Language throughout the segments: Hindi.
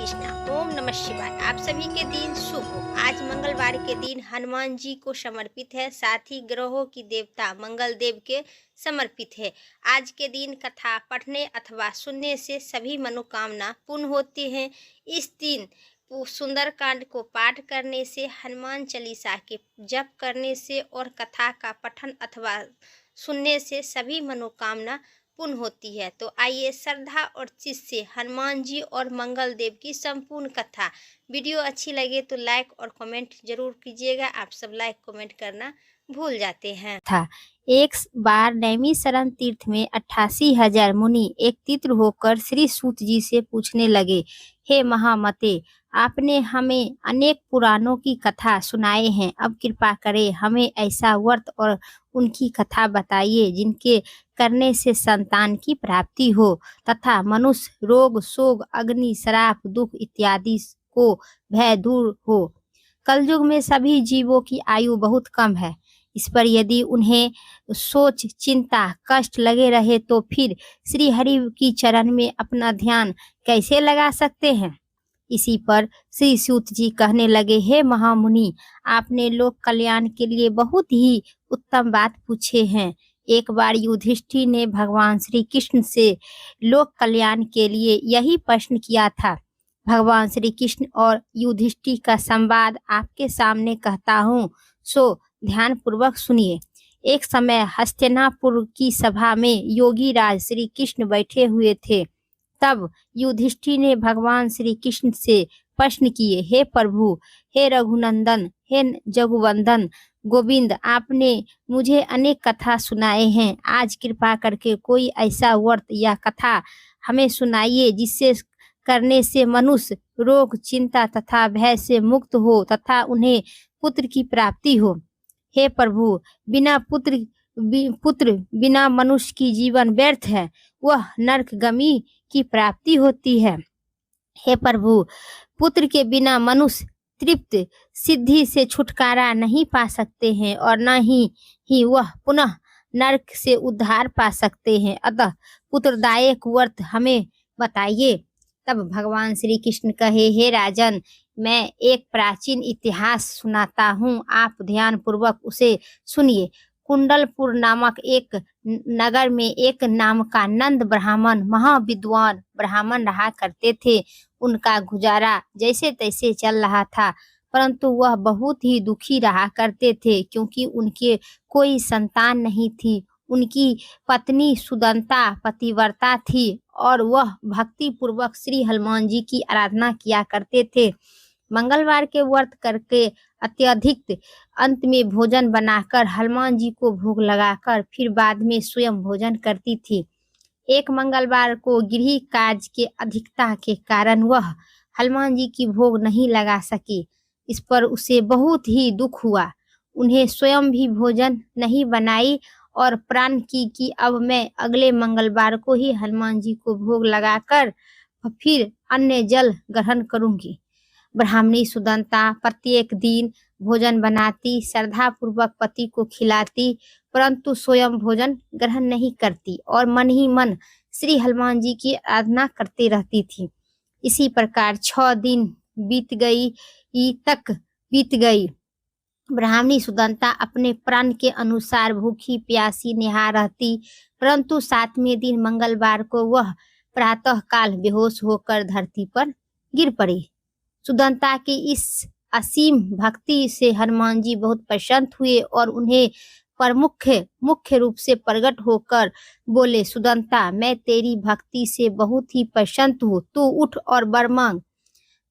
कृष्णा। ओम नमः शिवाय। आप सभी के दिन शुभ हो। आज मंगलवार के दिन हनुमान जी को समर्पित है, साथ ही ग्रहों की देवता मंगल देव के समर्पित है। आज के दिन कथा पढ़ने अथवा सुनने से सभी मनोकामना पूर्ण होती हैं। इस दिन सुंदरकांड को पाठ करने से, हनुमान चालीसा के जप करने से और कथा का पठन अथवा सुनने से सभी मनोकामना पूर्ण होती है। तो आइए श्रद्धा और चित्त से हनुमान जी और मंगल देव की संपूर्ण कथा। वीडियो अच्छी लगे तो लाइक और कमेंट जरूर कीजिएगा। आप सब लाइक कमेंट करना भूल जाते हैं। था। एक बार नैमिषारण्य तीर्थ में 88,000 मुनि एकत्रित होकर श्री सूत जी से पूछने लगे, हे महामते, आपने हमें अनेक पुराणों की कथा सुनाए हैं, अब कृपा करें हमें ऐसा व्रत और उनकी कथा बताइए जिनके करने से संतान की प्राप्ति हो तथा मनुष्य रोग शोक अग्नि श्राप दुख इत्यादि को भय दूर हो। कलयुग में सभी जीवों की आयु बहुत कम है। इस पर यदि उन्हें सोच चिंता कष्ट लगे रहे तो फिर श्री हरि की चरण में अपना ध्यान कैसे लगा सकते हैं। इसी पर श्री सूत जी कहने लगे, हे महामुनि, आपने लोक कल्याण के लिए बहुत ही उत्तम बात पूछे हैं। एक बार युधिष्ठिर ने भगवान श्री कृष्ण से लोक कल्याण के लिए यही प्रश्न किया था। भगवान श्री कृष्ण और युधिष्ठिर का संवाद आपके सामने कहता हूँ, सो ध्यान पूर्वक सुनिए। एक समय हस्तिनापुर की सभा में योगी राज श्री कृष्ण बैठे हुए थे। तब युधिष्ठिर ने भगवान श्री कृष्ण से प्रश्न किए, हे प्रभु, हे रघुनंदन, हे जगुवंदन गोविंद, आपने मुझे अनेक कथा सुनाए हैं। आज कृपा करके कोई ऐसा व्रत या कथा हमें सुनाइए जिससे करने से मनुष्य रोग चिंता तथा भय से मुक्त हो तथा उन्हें पुत्र की प्राप्ति हो। हे प्रभु, बिना पुत्र बिना मनुष्य की जीवन व्यर्थ है, वह नरकगामी की प्राप्ति होती है। हे प्रभु, पुत्र के बिना मनुष्य तृप्त सिद्धि से छुटकारा नहीं पा सकते हैं और न ही वह पुनः नरक से उद्धार पा सकते हैं। अतः पुत्रदायक व्रत हमें बताइए। तब भगवान श्री कृष्ण कहे, हे राजन, मैं एक प्राचीन इतिहास सुनाता हूँ, आप ध्यान पूर्वक उसे सुनिए। कुंडलपुर नामक एक नगर में एक नाम का नंद ब्राह्मण महाविद्वान ब्राह्मण रहा करते थे। उनका गुजारा जैसे तैसे चल रहा था, परंतु वह बहुत ही दुखी रहा करते थे क्योंकि उनके कोई संतान नहीं थी। उनकी पत्नी सुदंता पतिव्रता थी और वह भक्ति पूर्वक श्री हनुमान जी की आराधना किया करते थे। मंगलवार के व्रत करके अत्यधिक अंत में भोजन बनाकर हनुमान जी को भोग लगाकर फिर बाद में स्वयं भोजन करती थी। एक मंगलवार को गृह कार्य के अधिकता के कारण वह हनुमान जी की भोग नहीं लगा सकी। इस पर उसे बहुत ही दुख हुआ। उन्हें स्वयं भी भोजन नहीं बनाई और प्रण की कि अब मैं अगले मंगलवार को ही हनुमान जी को भोग लगाकर फिर अन्य जल ग्रहण करूंगी। ब्राह्मणी सुदंता प्रत्येक दिन भोजन बनाती, श्रद्धा पूर्वक पति को खिलाती, परंतु स्वयं भोजन ग्रहण नहीं करती और मन ही मन श्री हनुमान जी की आराधना करती रहती थी। इसी प्रकार 6 दिन बीत गई। ब्राह्मणी सुदंता अपने प्राण के अनुसार भूखी प्यासी निहार रहती, परंतु 7वें दिन मंगलवार को वह प्रातः काल बेहोश होकर धरती पर गिर पड़ी। सुदंता की इस असीम भक्ति से हनुमान जी बहुत प्रसन्न हुए और उन्हें पर मुख्य रूप से प्रकट होकर बोले, सुदंता, मैं तेरी भक्ति से बहुत ही प्रसन्न हूँ, तू उठ और वर मांग।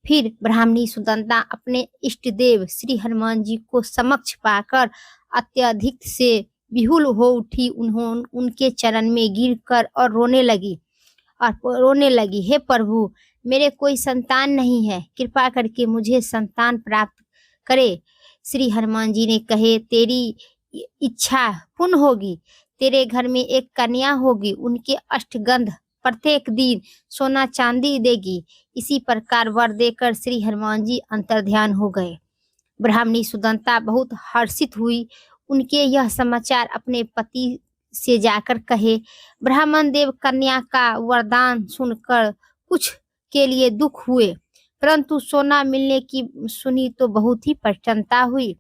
फिर ब्राह्मणी सुदंता अपने इष्ट देव श्री हनुमान जी को समक्ष पाकर अत्यधिक से विहुल हो उठी। उन्होंने उनके चरण में गिरकर और रोने लगी, हे प्रभु, मेरे कोई संतान नहीं है, कृपा करके मुझे संतान प्राप्त करे। श्री हनुमान जी ने कहे, तेरी इच्छा पूर्ण होगी, तेरे घर में एक कन्या होगी, उनके अष्टगंध प्रत्येक दिन सोना चांदी देगी। इसी प्रकार वर देकर श्री हनुमान जी अंतर्ध्यान हो गए। ब्राह्मणी सुदंता बहुत हर्षित हुई। उनके यह समाचार अपने पति से जाकर कहे। ब्राह्मण देव कन्या का वरदान सुनकर कुछ के लिए दुख हुए, परंतु सोना मिलने की सुनी तो बहुत ही प्रसन्नता हुई।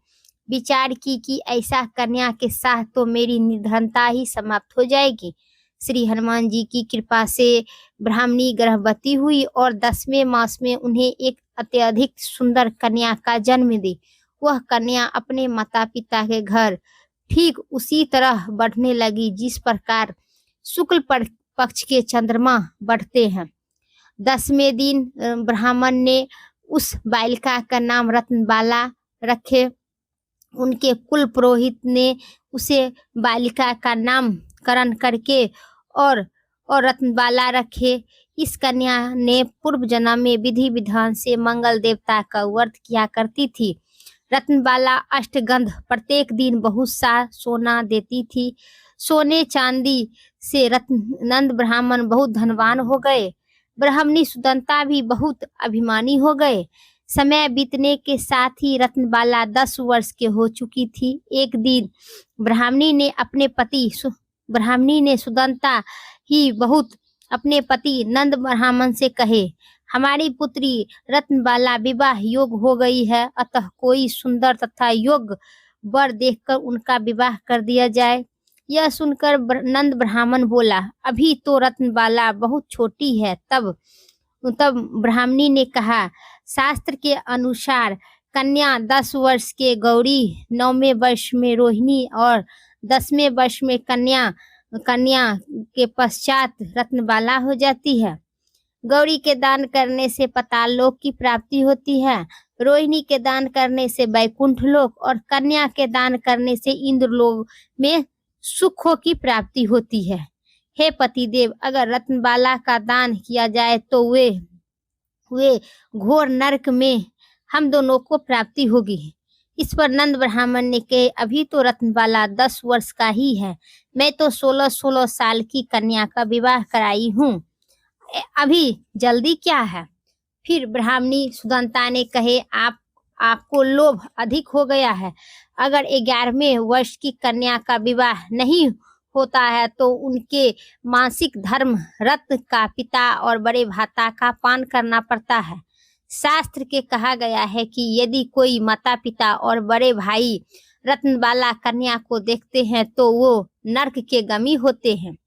विचार की कि ऐसा कन्या के साथ तो मेरी निर्धनता ही समाप्त हो जाएगी। श्री हनुमान जी की कृपा से ब्राह्मणी गर्भवती हुई और 10वें मास में उन्हें एक अत्यधिक सुंदर कन्या का जन्म दी। वह कन्या अपने माता पिता के घर ठीक उसी तरह बढ़ने लगी जिस प्रकार शुक्ल पक्ष के चंद्रमा बढ़ते हैं। 10वें दिन ब्राह्मण ने उस बालिका का नाम रत्नबाला रखे। उनके कुल पुरोहित ने उसे बालिका का नामकरण करके और रत्नबाला रखे। इस कन्या ने पूर्व जन्म में विधि विधान से मंगल देवता का व्रत किया करती थी। रत्नबाला अष्टगंध प्रत्येक दिन बहुत सा सोना देती थी। सोने चांदी से नंद ब्राह्मण बहुत धनवान हो गए। ब्राह्मणी सुदंता भी बहुत अभिमानी हो गए। समय बीतने के साथ ही रत्नबाला 10 वर्ष के हो चुकी थी। एक दिन ब्राह्मणी ने सुदंता ही बहुत अपने पति नंद ब्राह्मण से कहे, हमारी पुत्री रत्नबाला विवाह योग हो गई है, अतः कोई सुंदर तथा योग्य वर देखकर उनका विवाह कर दिया जाए। यह सुनकर नंद ब्राह्मण बोला, अभी तो रत्नबाला बहुत छोटी है। तब ब्राह्मणी ने कहा, शास्त्र के अनुसार कन्या 10 वर्ष के गौरी, 9वें वर्ष में रोहिणी और 10वें वर्ष में कन्या के पश्चात रत्नबाला हो जाती है। गौरी के दान करने से पाताल लोक की प्राप्ति होती है, रोहिणी के दान करने से वैकुंठ लोक और कन्या के दान करने से इंद्र लोक में सुखों की प्राप्ति होती है। हे पतिदेव, अगर रत्नबाला का दान किया जाए तो वे घोर नरक में हम दोनों को प्राप्ति होगी। इस पर नंद ब्राह्मण ने कहे, अभी तो रत्नबाला 10 वर्ष का ही है, मैं तो 16 साल की कन्या का विवाह कराई हूँ, अभी जल्दी क्या है। फिर ब्राह्मणी सुदंता ने कहे, आपको लोभ अधिक हो गया है। अगर 11वें वर्ष की कन्या का विवाह नहीं होता है तो उनके मासिक धर्म रत्न का पिता और बड़े भ्राता का पान करना पड़ता है। शास्त्र के कहा गया है कि यदि कोई माता पिता और बड़े भाई रत्नबाला कन्या को देखते हैं तो वो नरक के गमी होते हैं।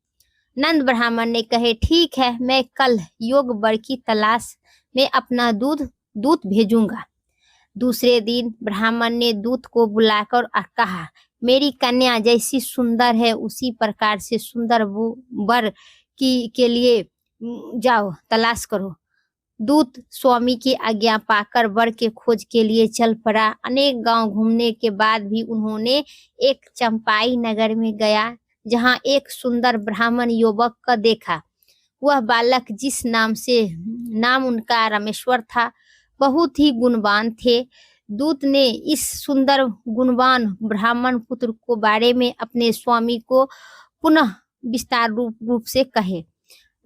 नंद ब्राह्मण ने कहे, ठीक है, मैं कल योग वर की तलाश में अपना दूत भेजूंगा। दूसरे दिन ब्राह्मण ने दूत को बुलाकर कहा, मेरी कन्या जैसी सुंदर है उसी प्रकार से सुंदर वर के लिए जाओ, तलाश करो। दूत स्वामी की आज्ञा पाकर वर के खोज के लिए चल पड़ा। अनेक गांव घूमने के बाद भी उन्होंने एक चंपाई नगर में गया, जहां एक सुंदर ब्राह्मण युवक को देखा। वह बालक जिस नाम उनका रामेश्वर था, बहुत ही गुणवान थे। दूत ने इस सुंदर गुणवान ब्राह्मण पुत्र को बारे में अपने स्वामी को पुनः विस्तार रूप से कहे।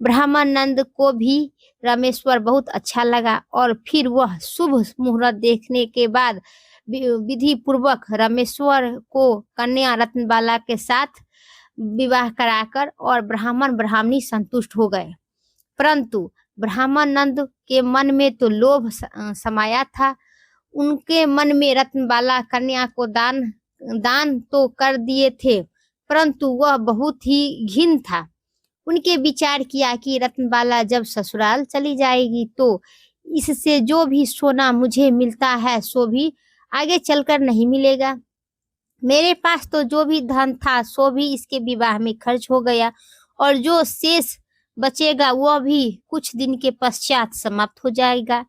ब्राह्मण नंद को भी रामेश्वर बहुत अच्छा लगा और फिर वह शुभ मुहूर्त देखने के बाद विधि पूर्वक रामेश्वर को कन्या रत्नबाला के साथ विवाह कराकर और ब्राह्मण ब्राह्मणी संतुष्ट हो गए। परंतु ब्राह्मण नंद के मन में तो लोभ समाया था। उनके मन में रत्नबाला कन्या को दान तो कर दिए थे, परंतु वह बहुत ही घिन था। उनके विचार किया कि रत्नबाला जब ससुराल चली जाएगी तो इससे जो भी सोना मुझे मिलता है सो भी आगे चलकर नहीं मिलेगा। मेरे पास तो जो भी धन था सो भी इसके विवाह में खर्च हो गया और जो शेष बचेगा वह भी कुछ दिन के पश्चात समाप्त हो जाएगा।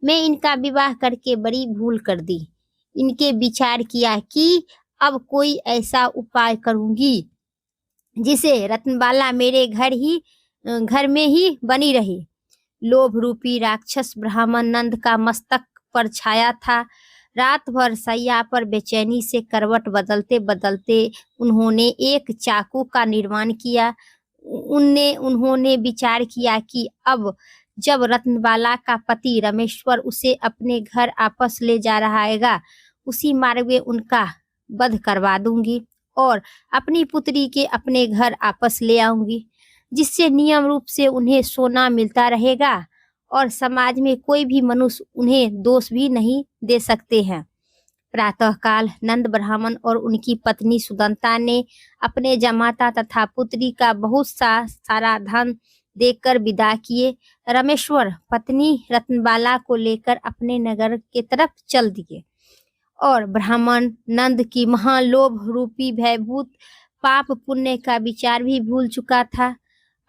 मैं इनका विवाह करके बड़ी भूल कर दी। इनके विचार किया कि अब कोई ऐसा उपाय करूंगी जिसे रत्नबाला मेरे घर में ही बनी रहे। लोभ रूपी राक्षस ब्राह्मण नंद का मस्तक पर छाया था। रात भर सैया पर बेचैनी से करवट बदलते बदलते उन्होंने एक चाकू का निर्माण किया। उन्होंने विचार किया कि अब जब रत्नबाला का पति रामेश्वर उसे अपने घर वापस ले जा रहा है, उसी मार्ग में उनका वध करवा दूंगी और अपनी पुत्री के अपने घर वापस ले आऊंगी, जिससे नियम रूप से उन्हें सोना मिलता रहेगा और समाज में कोई भी मनुष्य उन्हें दोष भी नहीं दे सकते हैं। प्रातःकाल नंद ब्राह्मण और उनकी पत्नी सुदंता ने अपने जमाता तथा पुत्री का बहुत सारा धन देकर विदा किए। रमेश्वर पत्नी रत्नबाला को लेकर अपने नगर के तरफ चल दिए और ब्राह्मण नंद की महालोभ रूपी भयभूत पाप पुण्य का विचार भी भूल चुका था।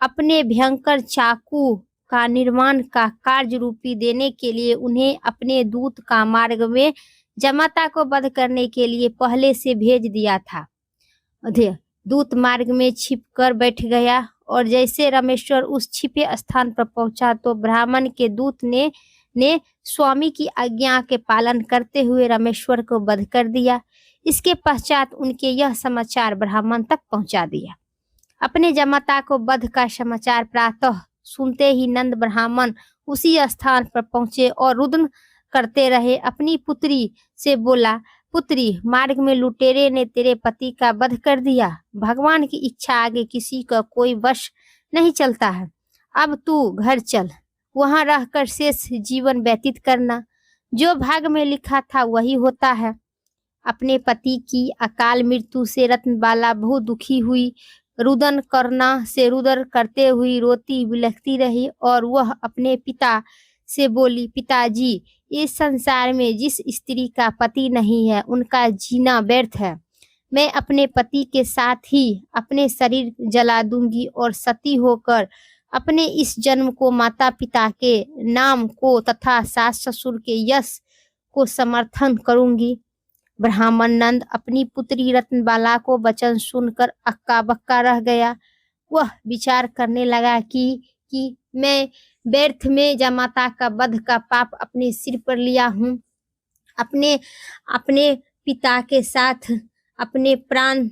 अपने भयंकर चाकू का निर्माण का कार्य रूपी देने के लिए उन्हें अपने दूत का मार्ग में जमाता को वध करने के लिए पहले से भेज दिया था। दूत मार्ग में छिप कर बैठ गया और जैसे रमेश्वर उस छिपे स्थान पर पहुंचा तो ब्राह्मण के दूत ने स्वामी की आज्ञा के पालन करते हुए रमेश्वर को वध कर दिया। इसके पश्चात उनके यह समाचार ब्राह्मण तक पहुंचा दिया। अपने जमाता को वध का समाचार प्रातः सुनते ही नंद ब्राह्मण उसी स्थान पर पहुंचे और रुदन करते रहे। अपनी पुत्री से बोला, पुत्री, मार्ग में लुटेरे ने तेरे पति का वध कर दिया। भगवान की इच्छा आगे किसी का कोई वश नहीं चलता है। अब तू घर चल, वहां रहकर शेष जीवन व्यतीत करना। जो भाग में लिखा था वही होता है। अपने पति की अकाल मृत्यु से रत्नबाला बहुत दुखी हुई। रुदन करते हुई रोती बिलखती रही और वह अपने पिता से बोली, पिताजी, इस संसार में जिस स्त्री का पति नहीं है उनका जीना व्यर्थ है। मैं अपने पति के साथ ही अपने शरीर जला दूंगी और सती होकर अपने इस जन्म को माता पिता के नाम को तथा सास ससुर के यश को समर्थन करूंगी। ब्राह्मण नंद अपनी पुत्री रत्नबाला को वचन सुनकर अक्का बक्का रह गया। वह विचार करने लगा कि मैं व्यर्थ में जमाता का वध का पाप अपने सिर पर लिया हूँ। अपने पिता के साथ अपने प्राण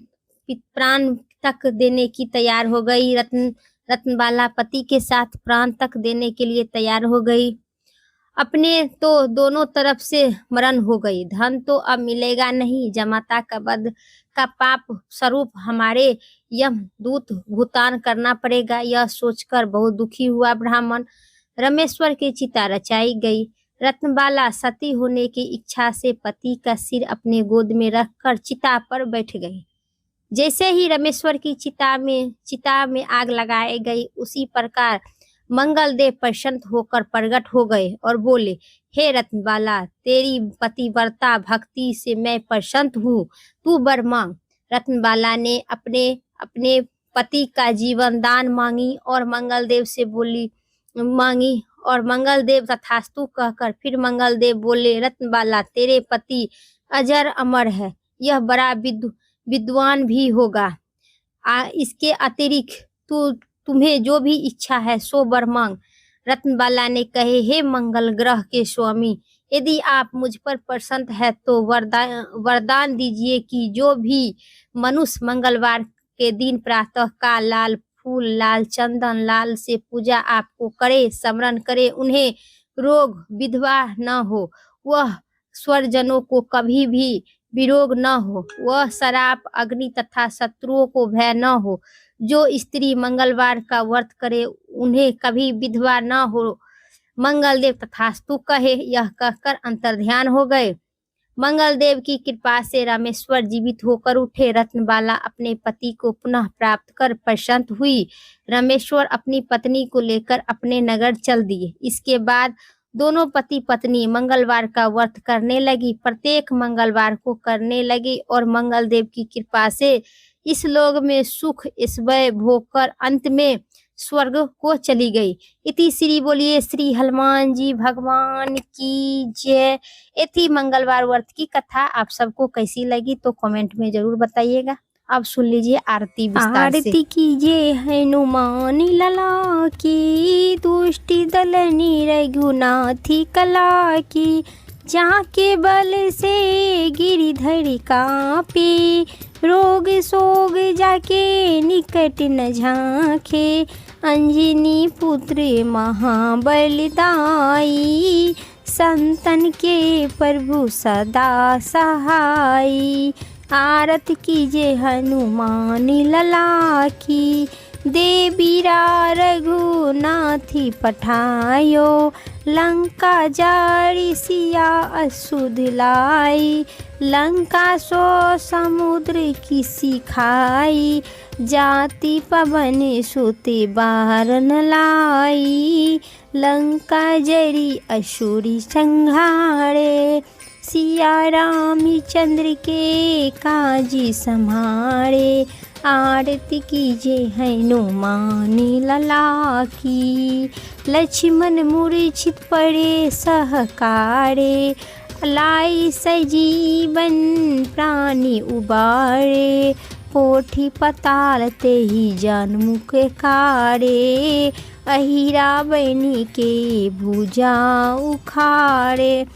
तक देने की तैयार हो गई। रत्नबाला पति के साथ प्राण तक देने के लिए तैयार हो गई। अपने तो दोनों तरफ से मरण हो गई। धन तो अब मिलेगा नहीं। जमाता का वध का पाप स्वरूप हमारे यमदूत भुगतान करना पड़ेगा। यह सोचकर बहुत दुखी हुआ ब्राह्मण। रमेश्वर की चिता रचाई गई। रत्नबाला सती होने की इच्छा से पति का सिर अपने गोद में रखकर चिता पर बैठ गई। जैसे ही रमेश्वर की चिता में आग लगाई गई, उसी प्रकार मंगल देव प्रसन्न होकर प्रकट हो गए और बोले, हे रत्नबाला, तेरी पतिव्रता भक्ति से मैं प्रसन्न हूँ, तू वर मांग। रत्नबाला ने अपने पति का जीवन दान मांगी और मंगल देव तथास्तु कहकर फिर मंगल देव बोले, रत्नबाला, तेरे पति अजर अमर है, यह बड़ा विद्वान भी होगा। इसके अतिरिक्त तुम्हें जो भी इच्छा है सो वर मांग। रत्नबाला ने कहे, हे मंगल ग्रह के स्वामी, यदि आप मुझ पर प्रसन्न है तो वरदान दीजिए कि जो भी मनुष्य मंगलवार के दिन प्रातः काल लाल फूल, लाल चंदन, लाल से पूजा आपको करे, स्मरण करे, उन्हें रोग विधवा न हो, वह स्वरजनों को कभी भी विरोग न हो, वह शराप अग्नि तथा शत्रुओं को भय न हो। जो स्त्री मंगलवार का व्रत करे उन्हें कभी विधवा न हो। मंगल देव तथास्तु कहे। यह कहकर अंतर्ध्यान हो गए। मंगल देव की कृपा से रामेश्वर जीवित होकर उठे। रत्नबाला अपने पति को पुनः प्राप्त कर प्रसन्न हुई। रामेश्वर अपनी पत्नी को लेकर अपने नगर चल दिए। इसके बाद दोनों पति पत्नी मंगलवार का व्रत करने लगी। प्रत्येक मंगलवार को करने लगी और मंगल देव की कृपा से इस लोक में सुख ऐश्वर्य भोग कर अंत में स्वर्ग को चली गई। इति श्री बोलिए श्री हनुमान जी भगवान की जय। इति मंगलवार व्रत की कथा आप सबको कैसी लगी तो कमेंट में जरूर बताइएगा। अब सुन लीजिए आरती विस्तार से। आरती कीजिए हनुमान लला की, दुष्टि दल रघुनाथी कला की, जाके बल से गिरिधर कापे, रोग सोग जाके निकट न झांके, अंजनी पुत्र महाबलदाई, संतन के प्रभु सदा सहाई। आरत कीजिए हनुमान लला की, देवीरा रघुनाथी पठायो, लंका जारी सिया असुध लाई। लंका सो समुद्र की सिखाई, जाति पवन सुते बारन लाई। लंका जरी असुरी संहारे, सिया रामचंद्र के काजी संहारे। आरती कीजे हनुमान लला की, लक्ष्मण मूर्छित पड़े सहकारे। लाई सजीवन प्राणी उबारे, पोथी पताल ते ही जन्मुख कारे। अहिरा बनी के भुजा उखाड़े,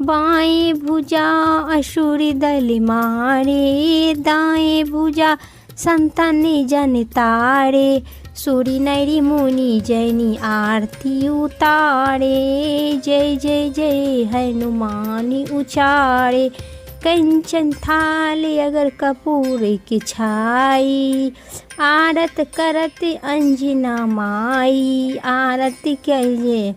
बाएं भुजा असुर दल मारे। दाएं भुजा संतन जन तारे, सूरी नैरी मुनि जैनी आरती उतारे। जय जय जय हनुमान उचारे, कंचन थाल अगर कपूर की छाई। आरत करत अंजना माई, आरती कहे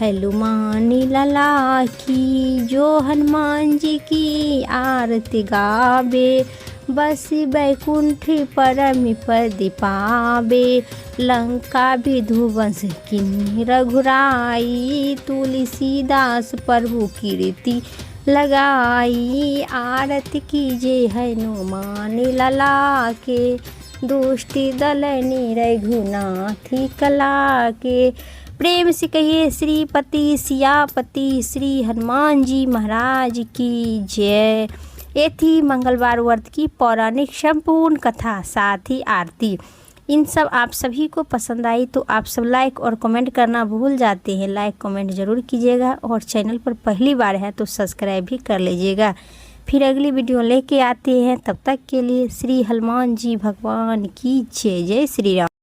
हनुमान लला की। जो हनुमान जी की आरती गावे, बस बैकुंठ परम पद पावे। लंका विध्वंस किन्हीं रघुराई, तुलसीदास प्रभु कीर्ति लगाई। आरती कीजे हनुमान लला के, दुष्टि दलनी रघुनाथी कला के। प्रेम से कहिए श्रीपति सियापति श्री हनुमान जी महाराज की जय। ये थी मंगलवार व्रत की पौराणिक संपूर्ण कथा, साथ ही आरती। इन सब आप सभी को पसंद आई तो आप सब लाइक और कमेंट करना भूल जाते हैं। लाइक कमेंट ज़रूर कीजिएगा और चैनल पर पहली बार है तो सब्सक्राइब भी कर लीजिएगा। फिर अगली वीडियो लेके आते हैं, तब तक के लिए श्री हनुमान जी भगवान की जय। जय श्री राम।